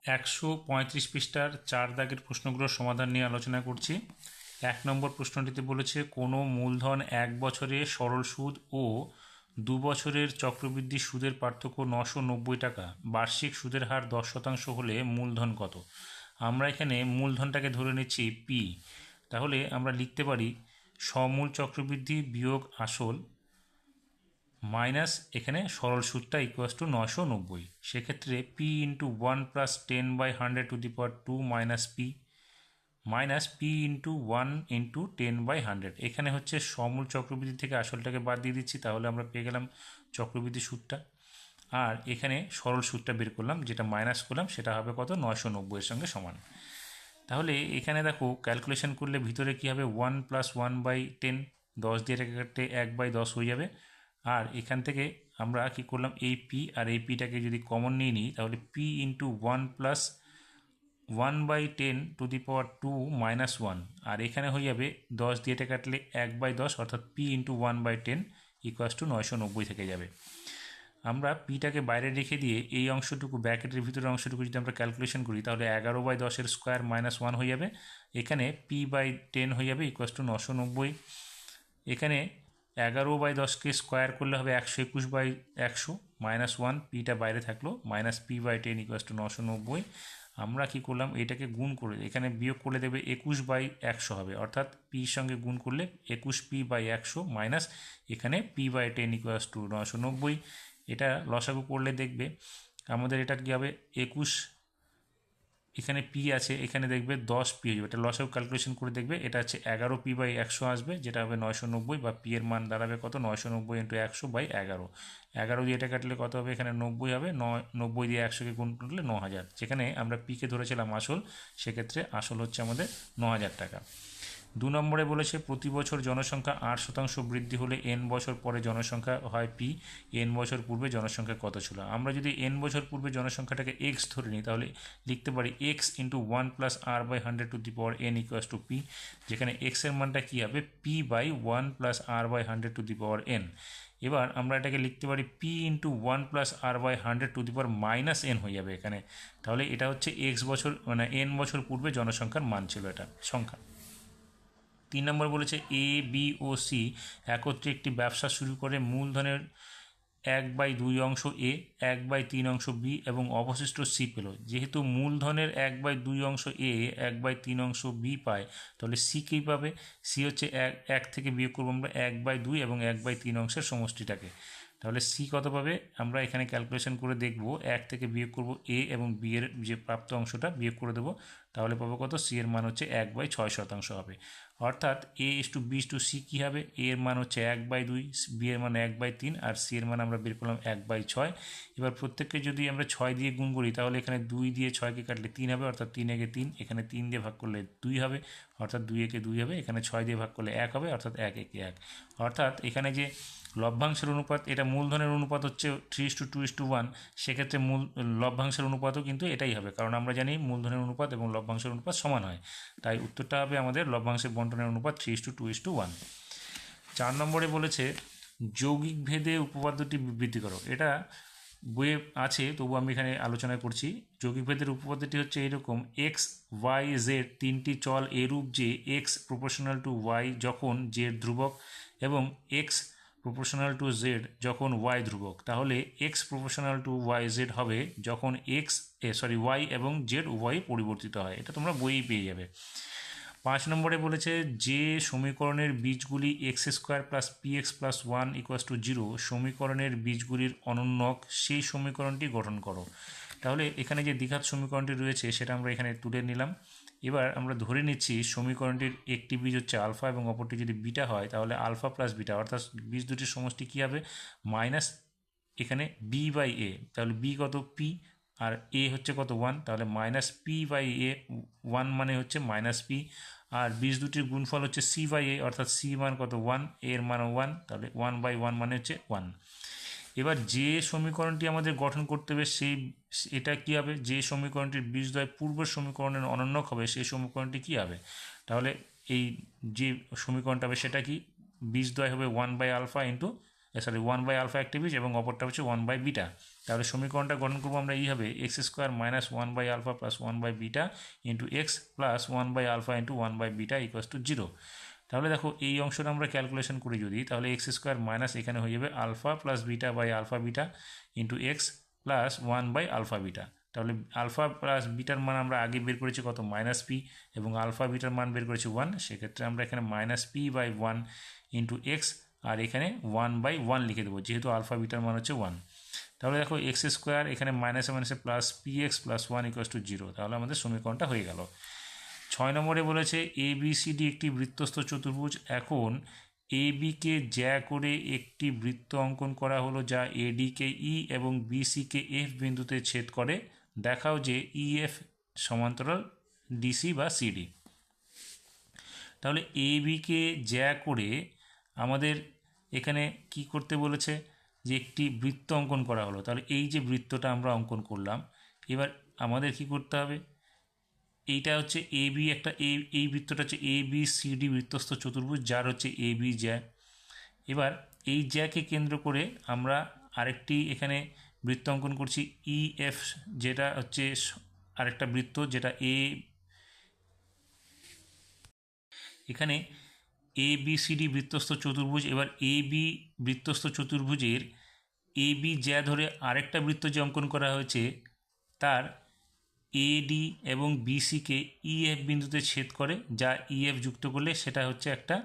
135 পৃষ্ঠার 4 দাগের প্রশ্নগুলোর সমাধান নিয়ে আলোচনা করছি। 1 নম্বর প্রশ্নটিতে বলেছে কোনো মূলধন 1 বছরে সরল সুদ ও 2 বছরের চক্রবৃদ্ধি সুদের পার্থক্য 990 টাকা, বার্ষিক সুদের হার 10% হলে মূলধন কত। আমরা এখানে মূলধনটাকে ধরে নিচ্ছি পি। তাহলে আমরা লিখতে পারি সমূল চক্রবৃদ্ধি বিয়োগ আসল মাইনাস এখানে সরল সুদটা ইকুয়াস টু 990। সেক্ষেত্রে P into 1+10/100 minus P into 1 × 10/100। এখানে হচ্ছে সমূল চক্রবৃদ্ধি থেকে আসলটাকে বাদ দিয়ে দিচ্ছি, তাহলে আমরা পেয়ে গেলাম চক্রবৃদ্ধি সুদটা। আর এখানে সরল সুদটা বের করলাম, যেটা মাইনাস করলাম সেটা হবে কত, 990 এর সঙ্গে সমান। তাহলে এখানে দেখো ক্যালকুলেশন করলে ভিতরে কী হবে, 1+1/10, 10 দিয়ে কাটতে 1/10 হয়ে যাবে। আর এখান থেকে আমরা কি করলাম, এই পি আর এই পিটাকে যদি কমন নিয়ে নিই তাহলে পি ইন্টু 1+1/10 মাইনাস 1, আর এখানে হয়ে যাবে 10 দিয়ে কাটলে 1/10, অর্থাৎ পি ইন্টু 1/10 ইকুয়াস টু 990 থেকে যাবে। আমরা পিটাকে বাইরে রেখে দিয়ে এই অংশটুকু ব্র্যাকেটের ভিতরের অংশটুকু যদি আমরা ক্যালকুলেশন করি তাহলে 11/10 স্কোয়ার মাইনাস 1 হয়ে যাবে। এখানে p/10 হয়ে যাবে ইকুয়াস টু 990। এখানে 11/10কে স্কোয়ার করলে হবে 121/100 মাইনাস 1, পিটা বাইরে থাকলো, মাইনাস p/10 ইকুয়াস টু 990। আমরা কি করলাম, এটাকে গুণ করে এখানে বিয়োগ করলে দেবে 21/100 হবে, অর্থাৎ পির সঙ্গে গুণ করলে 21p/100 মাইনাস এখানে p/10 ইকুয়াস টু 990। এটা লসাগু করলে দেখবে আমাদের এটা কী হবে, 21, এখানে পি আছে, এখানে দেখবে 10p হয়ে যাবে। এটা লসাগু ক্যালকুলেশন করে দেখবে এটা হচ্ছে 11p/100 আসবে, যেটা হবে 990, বা পি এর মান দাঁড়াবে কত, 990 × 100/11। 11 দিয়ে এটা কাটলে কত হবে, এখানে 90 হবে, 90 দিয়ে 100কে গুণ করলে 9000। যেখানে আমরা পিকে ধরেছিলাম আসল, সেক্ষেত্রে আসল হচ্ছে আমাদের 9000 টাকা। 2 নম্বরে বলেছে প্রতি বছর জনসংখ্যা 8% বৃদ্ধি হলে n বছর পরে জনসংখ্যা হয় পি, n বছর পূর্বে জনসংখ্যা কত ছিল। আমরা যদি n বছর পূর্বে জনসংখ্যাটাকে x ধরে নিই তাহলে লিখতে পারি x into 1+r/100n equals to P, যেখানে x এর মানটা কী হবে, p/1+r/100n। এবার আমরা এটাকে লিখতে পারি পি ইন্টু 1+r/100 - n হয়ে যাবে এখানে। তাহলে এটা হচ্ছে x বছর মানে n বছর পূর্বে জনসংখ্যার মান ছিল, এটা সংখ্যা। 3 নম্বর বলেছে এ, বি ও সি একত্রে একটি ব্যবসা শুরু করে মূলধনের 1/2 অংশ এ, 1/3 অংশ বি এবং অবশিষ্ট সি পেল। যেহেতু মূলধনের 1/2 অংশ এ, 1/3 অংশ বি পায়, তাহলে সি কী পাবে, সি হচ্ছে এক থেকে বিয়োগ করবো আমরা 1/2 এবং 1/3 অংশের সমষ্টিটাকে। তাহলে সি কত পাবে, আমরা এখানে ক্যালকুলেশন করে দেখব, 1 থেকে বিয়োগ করব এ এবং বি এর যে প্রাপ্ত অংশটা বিয়োগ করে দেবো, তাহলে পাবো কত, সি এর মান হচ্ছে 1/6 হবে। অর্থাৎ a/b/c কী হবে, এ এর মান হচ্ছে 1/2, বি এর মান 1/3 আর সি এর মান আমরা বের করলাম 1/6। এবার প্রত্যেককে যদি আমরা 6 দিয়ে গুণ করি তাহলে এখানে 2 দিয়ে 6কে কাটলে 3 হবে, অর্থাৎ 3 একে 3, এখানে 3 দিয়ে ভাগ করলে 2 হবে, অর্থাৎ 2 একে 2 হবে, এখানে 6 দিয়ে ভাগ করলে 1 হবে, অর্থাৎ 1 একে 1। অর্থাৎ এখানে যে লভ্যাংশের অনুপাত, এটা মূলধনের অনুপাত হচ্ছে 3:2:1, সেক্ষেত্রে লভ্যাংশের অনুপাতও কিন্তু এটাই হবে, কারণ আমরা জানি মূলধনের অনুপাত এবং লভ্যাংশের অনুপাত সমান হয়। তাই উত্তরটা হবে আমাদের লভ্যাংশের বণ্টনের অনুপাত 3:2:1। 4 নম্বরে বলেছে যৌগিক ভেদে উপপাদ্যটি বিবৃতি করো। এটা বইয়ে আছে, তবু আমি এখানে আলোচনা করছি। যৌগিক ভেদের উপপাদ্যটি হচ্ছে এরকম, এক্স, ওয়াই, জেড তিনটি চল এরূপ যে এক্স প্রপোর্শনাল টু ওয়াই যখন জেড ধ্রুবক এবং এক্স প্রপোর্শনাল টু জেড যখন ওয়াই ধ্রুবক, তাহলে X proportional to Y Z হবে যখন ওয়াই এবং জেড উভয়ই পরিবর্তিত হয়। এটা তোমরা বইয়েই পেয়ে যাবে। 5 নম্বরে বলেছে যে সমীকরণের বীজগুলি x² + px + 1 = 0 সমীকরণের বীজগুলির অনন্যক সেই সমীকরণটি গঠন করো। তাহলে এখানে যে দ্বিঘাত সমীকরণটি রয়েছে সেটা আমরা এখানে তুলে নিলাম। এবার আমরা ধরে নিচ্ছি সমীকরণটির একটি বীজ হচ্ছে আলফা এবং অপরটি যদি বিটা হয়, তাহলে আলফা প্লাস বিটা অর্থাৎ বীজ দুটির সমষ্টি কী হবে, মাইনাস এখানে b/a, তাহলে b কত, p, আর a হচ্ছে কত, 1, তাহলে -p/a, 1 মানে হচ্ছে -p, আর বীজ দুটির গুণফল হচ্ছে c/a, অর্থাৎ c মান কত, 1, এর মান 1, তাহলে 1/1 মানে হচ্ছে 1। এবার যে সমীকরণটি আমাদের গঠন করতে হবে এটা কী হবে, যে সমীকরণটির বীজদ্বয় পূর্বের সমীকরণের অনন্যক হবে সেই সমীকরণটি কী হবে, তাহলে এই যে সমীকরণটা হবে সেটা কি, বীজদ্বয় হবে 1/α সরি 1/α একটি বীজ এবং অপরটা হচ্ছে 1/β। তাহলে সমীকরণটা গঠন করবো আমরা এইভাবে x² minus 1/α plus 1/β into x plus 1/α into 1/β equals to 0। তাহলে দেখো এই অংশটা আমরা ক্যালকুলেশন করি যদি, তাহলে x² মাইনাস এখানে হয়ে যাবে alpha plus beta by alpha beta into x plus 1/α beta. তাহলে আলফা প্লাস বিটার মান আমরা আগে বের করেছি কত, -p, এবং আলফা বিটার মান বের করেছি 1, সেক্ষেত্রে আমরা এখানে -p/1 ইন্টু এক্স আর এখানে 1/1 লিখে দেবো, যেহেতু আলফা বিটার মান হচ্ছে 1। তাহলে দেখো x² এখানে মাইনাসে মাইনাসে plus px plus 1 equals to 0। তাহলে আমাদের সমীকরণটা হয়ে গেল। 6 নম্বরে বলেছে ABCD একটি বৃত্তস্থ চতুর্ভুজ। এখন ABকে জ্যা করে একটি বৃত্ত অঙ্কন করা হলো যা ADকে E এবং BCকে F বিন্দুতে ছেদ করে। দেখাও যে EF সমান্তরাল DC বা CD। তাহলে ABকে জ্যা করে আমাদের এখানে কি করতে বলেছে, যে একটি বৃত্ত অঙ্কন করা হলো। তাহলে এই যে বৃত্তটা আমরা অঙ্কন করলাম, এবার আমাদের কি করতে হবে, এইটা হচ্ছে AB একটা এই বৃত্তটা হচ্ছে ABCD বৃত্তস্থ চতুর্ভুজ যার হচ্ছে AB জ্যা। এবার এই জ্যাকে কেন্দ্র করে আমরা আরেকটি এখানে বৃত্ত অঙ্কন করছি EF, যেটা হচ্ছে আরেকটা বৃত্ত যেটা এখানে ABCD বৃত্তস্থ চতুর্ভুজ। এবার AB বৃত্তস্থ চতুর্ভুজের AB জ্যা ধরে আরেকটা বৃত্ত যে অঙ্কন করা হয়েছে তার AD এবং BCকে EF বিন্দুতে ছেদ করে, যা EF যুক্ত করলে সেটা হচ্ছে একটা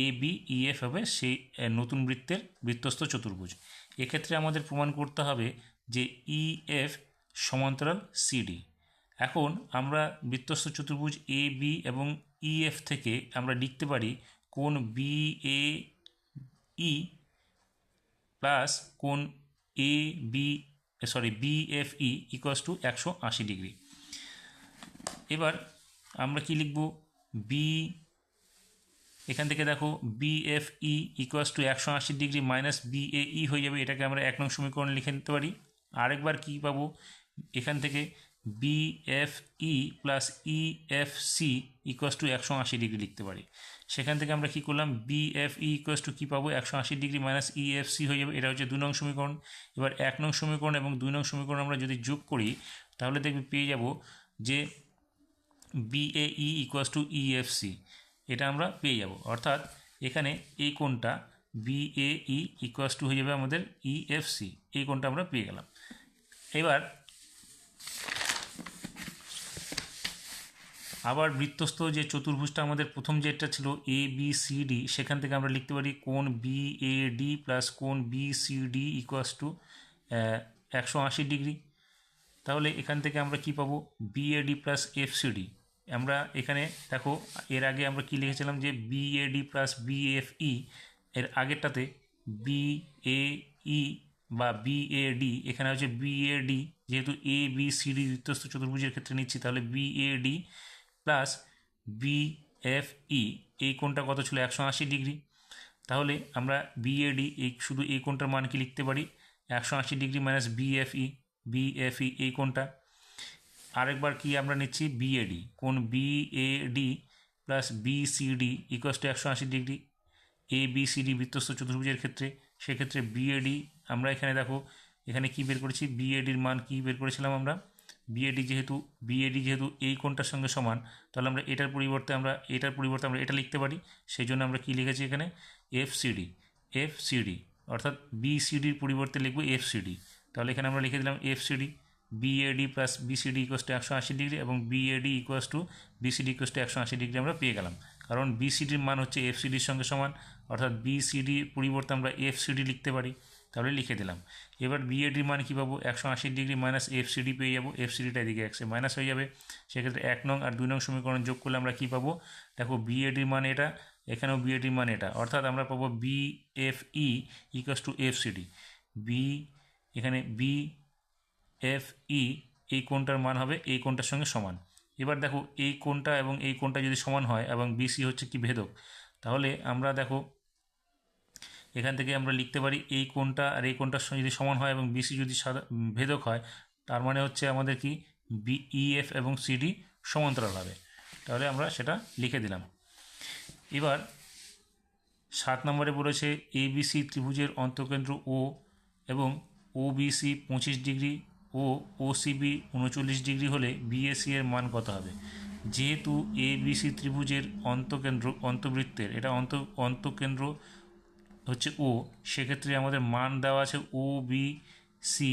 ABEF হবে সেই নতুন বৃত্তের বৃত্তস্থ চতুর্ভুজ। এক্ষেত্রে আমাদের প্রমাণ করতে হবে যে EF সমান্তরাল CD। এখন আমরা বৃত্তস্থ চতুর্ভুজ AB এবং EF থেকে আমরা লিখতে পারি কোণ BAE প্লাস কোণ BFE ইকুয়ালস টু 180 ডিগ্রি। এবার আমরা কি লিখব, এখান থেকে দেখো BFE equals to 180 degree minus BAE হয়ে যাবে, এটাকে আমরা 1 নং সমীকরণে লিখে নিতে পারি। আরেকবার কি পাবো, এখান থেকে BFE plus EFC equals to 180 degree লিখতে পারি। সেখান থেকে আমরা কি করলাম, BFE ইকুয়ালস টু কী পাবো, 180 ডিগ্রি মাইনাস EFC হয়ে যাবে, এটা হচ্ছে 2 নং সমীকরণ। এবার 1 নং সমীকরণ এবং 2 নং সমীকরণ আমরা যদি যোগ করি তাহলে দেখবি পেয়ে যাব যে BAE ইকুয়ালস টু EFC, এটা আমরা পেয়ে যাব। অর্থাৎ এখানে এই কোণটা BAE ইকুয়ালস টু হয়ে যাবে আমাদের EFC, এই কোণটা আমরা পেয়ে গেলাম। এবার আবার বৃত্তস্থ যে চতুর্ভুজটা আমাদের প্রথম যেটা ছিল ABCD, সেখান থেকে আমরা লিখতে পারি কোণ BAD প্লাস কোণ BCD ইকুয়ালস টু 180 ডিগ্রি। তাহলে এখান থেকে আমরা কি পাবো, BAD প্লাস FCD। আমরা এখানে দেখো এর আগে আমরা কি লিখেছিলাম যে BAD প্লাস BFE, এর আগেরটাতে BAE বা BAD, এখানে হচ্ছে BAD, যেহেতু ABCD বৃত্তস্থ চতুর্ভুজের ক্ষেত্রে নিচ্ছি, তাহলে BAD প্লাস BFE, এই কোণটা কত ছিল, 180 ডিগ্রি। তাহলে আমরা BAD শুধু এই কোণটার মান কি লিখতে পারি, 180 ডিগ্রি মাইনাস BFE এই কোণটা। আরেকবার কি আমরা নিচ্ছি BAD, কোণ BAD plus BCD equals to 180 degree ABCD বৃত্তস্থ চতুর্ভুজের ক্ষেত্রে। সেক্ষেত্রে BAD আমরা এখানে দেখো এখানে কি বের করেছি, BADর মান কি বের করেছিলাম আমরা, BAD যেহেতু এই কোণটার সঙ্গে সমান, তাহলে আমরা এটার পরিবর্তে আমরা এটা লিখতে পারি। সেই জন্য আমরা কি লিখেছি এখানে FCD, অর্থাৎ BCDর পরিবর্তে লিখব FCD। তাহলে এখানে আমরা লিখে দিলাম FCD, BAD plus BCD equals to 180 degree এবং BAD equals to BCD equals to 180 degree আমরা পেয়ে গেলাম, কারণ BCDর মান হচ্ছে FCDর সঙ্গে সমান, অর্থাৎ BCDর পরিবর্তে আমরা FCD লিখতে পারি। তাহলে লিখে দিলাম। এবার BADর মান কী পাবো, 180 ডিগ্রি মাইনাস FCD পেয়ে যাবো, FCDটা এদিকে এক্সে মাইনাস হয়ে যাবে। সেক্ষেত্রে 1 নং আর 2 নং সমীকরণ যোগ করলে আমরা কী পাবো, দেখো BADর মান এটা, এখানেও BADর মান এটা, অর্থাৎ আমরা পাবো BFE ইকুয়ালস টু FCD। এখানে BFE এই কোণটার মান হবে এই কোণটার সঙ্গে সমান। এবার দেখো এই কোণটা এবং এই কোণটা যদি সমান হয় এবং BC হচ্ছে কি ভেদক, তাহলে আমরা দেখো এখান থেকে আমরা লিখতে পারি এই কোণটা আর এই কোণটার সঙ্গে যদি সমান হয় এবং BC যদি ভেদক হয়, তার মানে হচ্ছে আমাদের কি EF এবং CD সমান্তরাল হবে। তাহলে আমরা সেটা লিখে দিলাম। এবার 7 নম্বরে বলেছে এবিসি ত্রিভুজের অন্তঃকেন্দ্র ও এবং ওবিসি 25 ডিগ্রি ও ওসিবি 39 ডিগ্রি হলে বিএসি এর মান কত হবে। যেহেতু এবিসি ত্রিভুজের অন্তবৃত্তের এটা অন্তকেন্দ্র হচ্ছে ও, সেক্ষেত্রে আমাদের মান দেওয়া আছে ও বি সি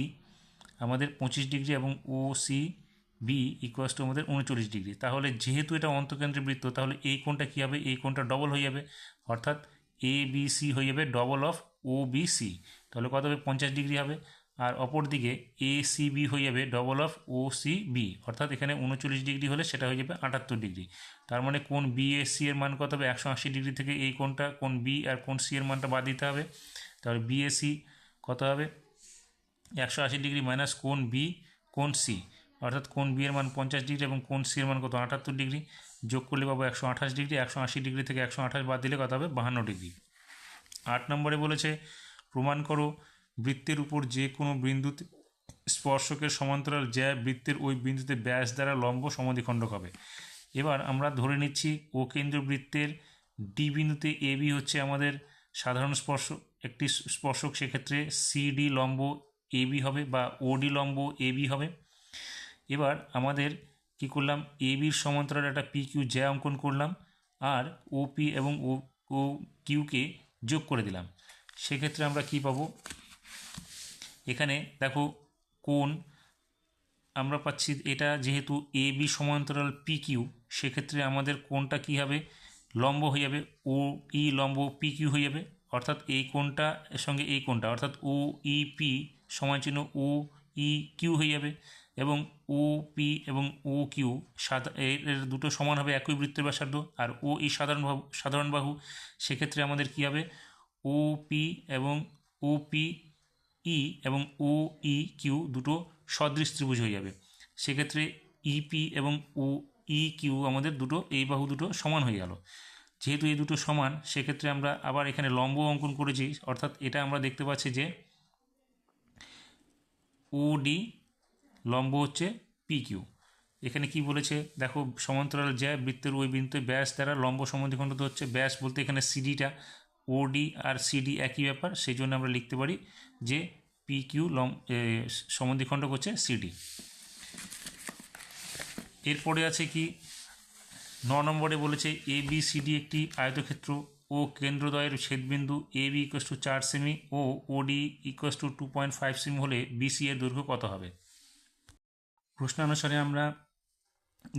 আমাদের 25 ডিগ্রি এবং ও সি বি ইকুয়াস টু আমাদের 39 ডিগ্রি। তাহলে যেহেতু এটা অন্তকেন্দ্রের বৃত্ত, তাহলে এই কোণটা কী হবে, এই কোণটা ডবল হয়ে যাবে, অর্থাৎ এ বি সি হয়ে যাবে double of O B C. তাহলে কত হবে, 50 ডিগ্রি হবে। আর অপর দিকে এ সি বি হয়ে যাবে double of O C B, অর্থাৎ এখানে 39 ডিগ্রি হলে সেটা হয়ে যাবে 78 ডিগ্রি। তার মানে কোণ বি এ সি এর মান কত হবে, 180 ডিগ্রি থেকে এই কোণটা কোণ বি আর কোণ সি এর মানটা বাদ দিতে হবে। তাহলে বি এ সি কত হবে, 180 ডিগ্রি মাইনাস কোণ বি কোণ সি, অর্থাৎ কোণ বি এর মান 50 ডিগ্রি এবং কোণ সি এর মান কত 78 ডিগ্রি। যোগ করলে পাবো 128 ডিগ্রি, 180 ডিগ্রি থেকে 128 বাদ দিলে কত হবে 52 ডিগ্রি। 8 নম্বরে বলেছে প্রমাণ করো বৃত্তের উপর যে কোনো বিন্দুতে স্পর্শকের সমান্তরাল জ্যা বৃত্তের ওই বিন্দুতে ব্যাস দ্বারা লম্ব সমদ্বিখণ্ডক হবে। এবার আমরা ধরে নিচ্ছি ও কেন্দ্র বৃত্তের ডি বিন্দুতে এ বি হচ্ছে আমাদের সাধারণ একটি স্পর্শক, সেক্ষেত্রে সিডি লম্ব এ বি হবে বা ওডি লম্ব এ বি হবে। এবার আমাদের কি করলাম, এ বির সমান্তরাল একটা পি কিউ জ্যা অঙ্কন করলাম আর ও পি এবং ও কিউকে যোগ করে দিলাম। সেক্ষেত্রে আমরা কি পাবো, এখানে দেখো কোণ আমরা পাচ্ছি এটা যেহেতু এ বি সমান্তরাল পি কিউ, সেক্ষেত্রে আমাদের কোণটা কী হবে, লম্ব হয়ে যাবে ও ই লম্ব পি কিউ হয়ে যাবে, অর্থাৎ এই কোণটা এর সঙ্গে এই কোণটা অর্থাৎ ও ই পি সমান চিহ্ন ও ই কিউ হয়ে যাবে এবং ও পি এবং ও কিউ এর দুটো সমান হবে একই বৃত্তের ব্যাসার্ধ আর ও ই সাধারণ বাহু। সেক্ষেত্রে আমাদের কী হবে, ও পি এবং ও পি ই এবং ও ই কিউ দুটো সদৃশ ত্রিভুজ হয়ে যাবে। সেক্ষেত্রে ইপি এবং ও ই কিউ আমাদের দুটো এই বাহু দুটো সমান হয়ে গেল। যেহেতু এই দুটো সমান, সেক্ষেত্রে আমরা আবার এখানে লম্ব অঙ্কন করেছি, অর্থাৎ এটা আমরা দেখতে পাচ্ছি যে ওডি লম্ব হচ্ছে পি কিউ। এখানে কি বলেছে দেখো, সমান্তরাল জ্যা বৃত্তের ওই বিন্দুতে ব্যাস দ্বারা লম্ব সমদ্বিখণ্ডিত হচ্ছে। ব্যাস বলতে এখানে সিডিটা, ওডি আর সিডি একই ব্যাপার, সেই জন্য আমরা লিখতে পারি যে পি কিউ সমদ্বিখণ্ডক হচ্ছে সিডি। এরপরে আছে কি 9 নম্বরে বলেছে এ বি সিডি একটি আয়তক্ষেত্র ও কেন্দ্রদ্বয়ের ছেদবিন্দু এ বি ইকুয়াস টু 4 সেমি ও ওডি ইকুয়াস টু 2.5 সেমি হলে বিসি এর দৈর্ঘ্য কত হবে। প্রশ্নানুসারে আমরা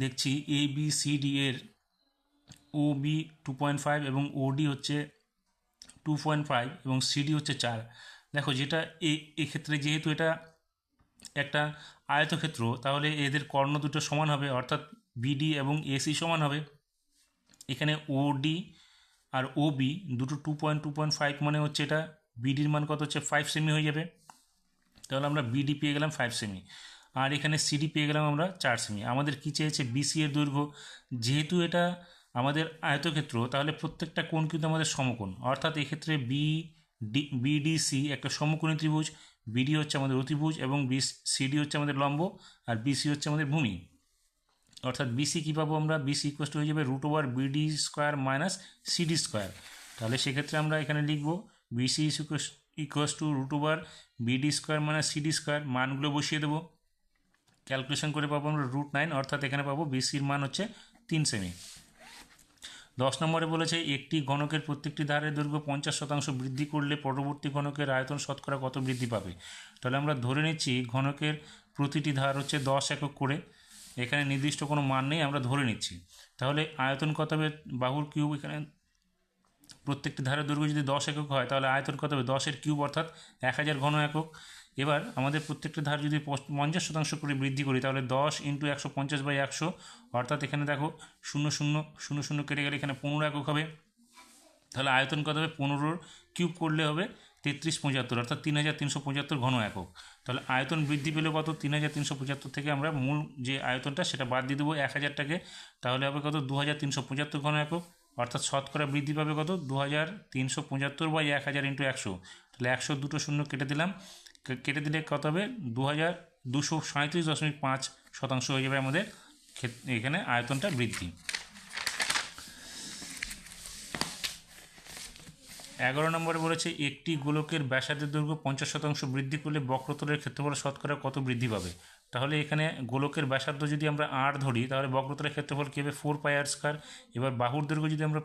দেখছি এ বি সি ডি এর ও বি 2.5 এবং ওডি হচ্ছে 2.5 এবং সিডি হচ্ছে 4। দেখো যেটা এক্ষেত্রে যেহেতু এটা একটা আয়তক্ষেত্র, তাহলে এদের কর্ণ দুটো সমান হবে, অর্থাৎ বিডি এবং এসি সমান হবে। এখানে ওডি আর ওবি দুটো 2.5 মানে হচ্ছে এটা বিডির মান কত হচ্ছে 5 সেমি হয়ে যাবে, তাহলে আমরা বিডি পেয়ে গেলাম 5 সেমি আর এখানে সিডি পেয়ে গেলাম আমরা 4 সেমি। আমাদের কী চেয়েছে, বিসি এর দৈর্ঘ্য। যেহেতু এটা আমাদের আয়তক্ষেত্র, তাহলে প্রত্যেকটা কোণ কিন্তু আমাদের সমকোণ, অর্থাৎ এক্ষেত্রে বিডিসি একটা সমকোণী ত্রিভুজ। বিডি হচ্ছে আমাদের অতিভুজ এবং সিডি হচ্ছে আমাদের লম্ব আর বিসি হচ্ছে আমাদের ভূমি। অর্থাৎ বিসি কী পাবো আমরা, বিসি ইকুয়াস টু হয়ে যাবে √ BD square minus CD square. তাহলে সেক্ষেত্রে আমরা এখানে লিখব BC equals to √ BD square minus CD square. মানগুলো বসিয়ে দেবো, ক্যালকুলেশন করে পাবো আমরা √9, অর্থাৎ এখানে পাবো বিসির মান হচ্ছে 3 সেমি। 10 নম্বরে বলেছে একটি ঘনকের প্রত্যেকটি ধারের দৈর্ঘ্য 50% বৃদ্ধি করলে পরবর্তী ঘনকের আয়তন শতকরা কত বৃদ্ধি পাবে। তাহলে আমরা ধরে নিচ্ছি ঘনকের প্রতিটি ধার হচ্ছে 10 একক করে, এখানে নির্দিষ্ট কোনো মান নেই, আমরা ধরে নিচ্ছি। তাহলে আয়তন কত হবে, বাহুর কিউব, এখানে প্রত্যেকটি ধারের দৈর্ঘ্য যদি 10 একক হয় তাহলে আয়তন কত হবে 10 এর কিউব অর্থাৎ 1000 ঘন একক। এবার আমাদের প্রত্যেকটা ধার যদি 50% করে বৃদ্ধি করি তাহলে 10 × 150/100, অর্থাৎ এখানে দেখো 0 0 0 0 কেটে গেলে এখানে 15 একক হবে। তাহলে আয়তন কত হবে, 15 কিউব করলে হবে 3375, অর্থাৎ 3375 ঘন একক। তাহলে আয়তন বৃদ্ধি পেলে কত, 3375 থেকে আমরা মূল যে আয়তনটা সেটা বাদ দিয়ে দেবো 1000টাকে, তাহলে হবে কত 2375 ঘন একক, অর্থাৎ শতকরা বৃদ্ধি পাবে কত 2375/1000 × 100। তাহলে 100 দুটো শূন্য কেটে দিলাম, কেটে দিলে কত হবে 2237.5% হয়ে যাবে আমাদের এখানে আয়তনটা বৃদ্ধি। 11 নম্বরে বলেছে একটি গোলকের ব্যাসার্ধের দৈর্ঘ্য 50% বৃদ্ধি করলে বক্রতলের ক্ষেত্রফল শতকরা কত বৃদ্ধি পাবে। তাহলে এখানে গোলকের ব্যাসার্ধ যদি আমরা আর ধরি তাহলে বক্রতলের ক্ষেত্রফল কী হবে 4πr²। এবার বাহুর দৈর্ঘ্য যদি আমরা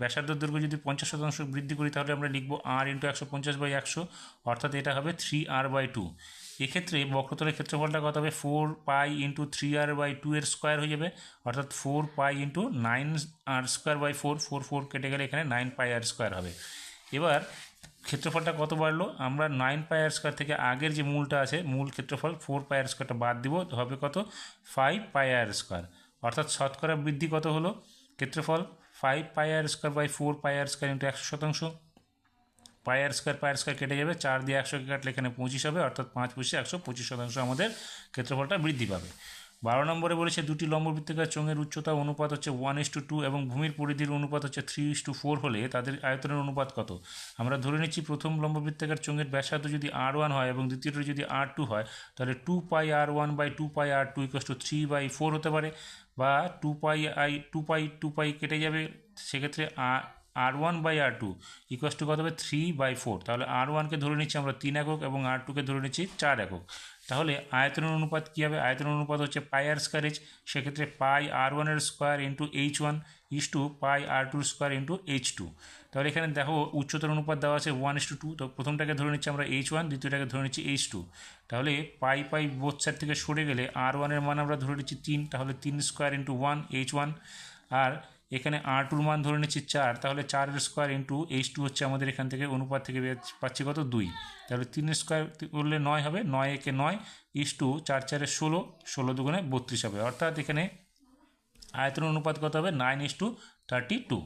ব্যাসার্ধের দৈর্ঘ্য যদি 50% বৃদ্ধি করি তাহলে আমরা লিখবো r × 150/100, অর্থাৎ এটা হবে 3r/2। এক্ষেত্রে বক্রতলের ক্ষেত্রফলটা কত হবে 4π × 3r/2 এর স্কোয়ার হয়ে যাবে, অর্থাৎ 4π × 9r²/4, 4 কেটে গেলে এখানে 9πr² হবে। এবার ক্ষেত্রফলটা কত বাড়লো, আমরা 9πr² থেকে আগের যে মূলটা আছে মূল ক্ষেত্রফল 4πr² বাদ দিব, হবে কত 5πr², অর্থাৎ শতকরা বৃদ্ধি কত হলো ক্ষেত্রফল 5πr²/4πr² × 100%। πr² কেটে যাবে, 4 দিয়ে 100কে কাটলে এখানে 25 হবে, অর্থাৎ 5 × 25 125% আমাদের ক্ষেত্রফলটা বৃদ্ধি পাবে। 12 নম্বরে বলেছে দুটি লম্ববৃত্তাকার চোঙের উচ্চতা অনুপাত হচ্ছে 1:2 এবং ভূমির পরিধির অনুপাত হচ্ছে 3:4 হলে তাদের আয়তনের অনুপাত কত। আমরা ধরে নিচ্ছি প্রথম লম্ববৃত্তাকার চোঙের ব্যাসার্ধ যদি r1 হয় এবং দ্বিতীয়টা যদি r2 হয়, তাহলে 2πr1/2πr2 = 3/4 হতে পারে, বা 2π কেটে যাবে, সেক্ষেত্রে r1/r2 = কত হবে 3/4। তাহলে r1কে ধরে নিচ্ছি আমরা 3 একক এবং r2কে ধরে নিচ্ছি 4 একক। তাহলে আয়তনের অনুপাত কী হবে, আয়তনের অনুপাত হচ্ছে πr², সেক্ষেত্রে πr1² × h1 = πr2² × h2। তাহলে এখানে দেখো উচ্চতার অনুপাত দেওয়া আছে 1:2, তো প্রথমটাকে ধরে নিচ্ছি আমরা h1, দ্বিতীয়টাকে ধরে নিচ্ছি h2। তাহলে পাই বোথ সাইড থেকে সরে গেলে r1-এর মান আমরা ধরে নিচ্ছি 3, তাহলে 3² × 1 h1, আর এখানে r2-র মান ধরে নিচ্ছি 4, তাহলে 4² × h2 হচ্ছে আমাদের এখান থেকে অনুপাত থেকে পাচ্ছি কত 2। তাহলে 3² করলে 9 হবে, 9 × 9 = 4 × 4 = 16, 16 × 2 = 32 হবে, অর্থাৎ এখানে আয়তনের অনুপাত কত হবে 9:32।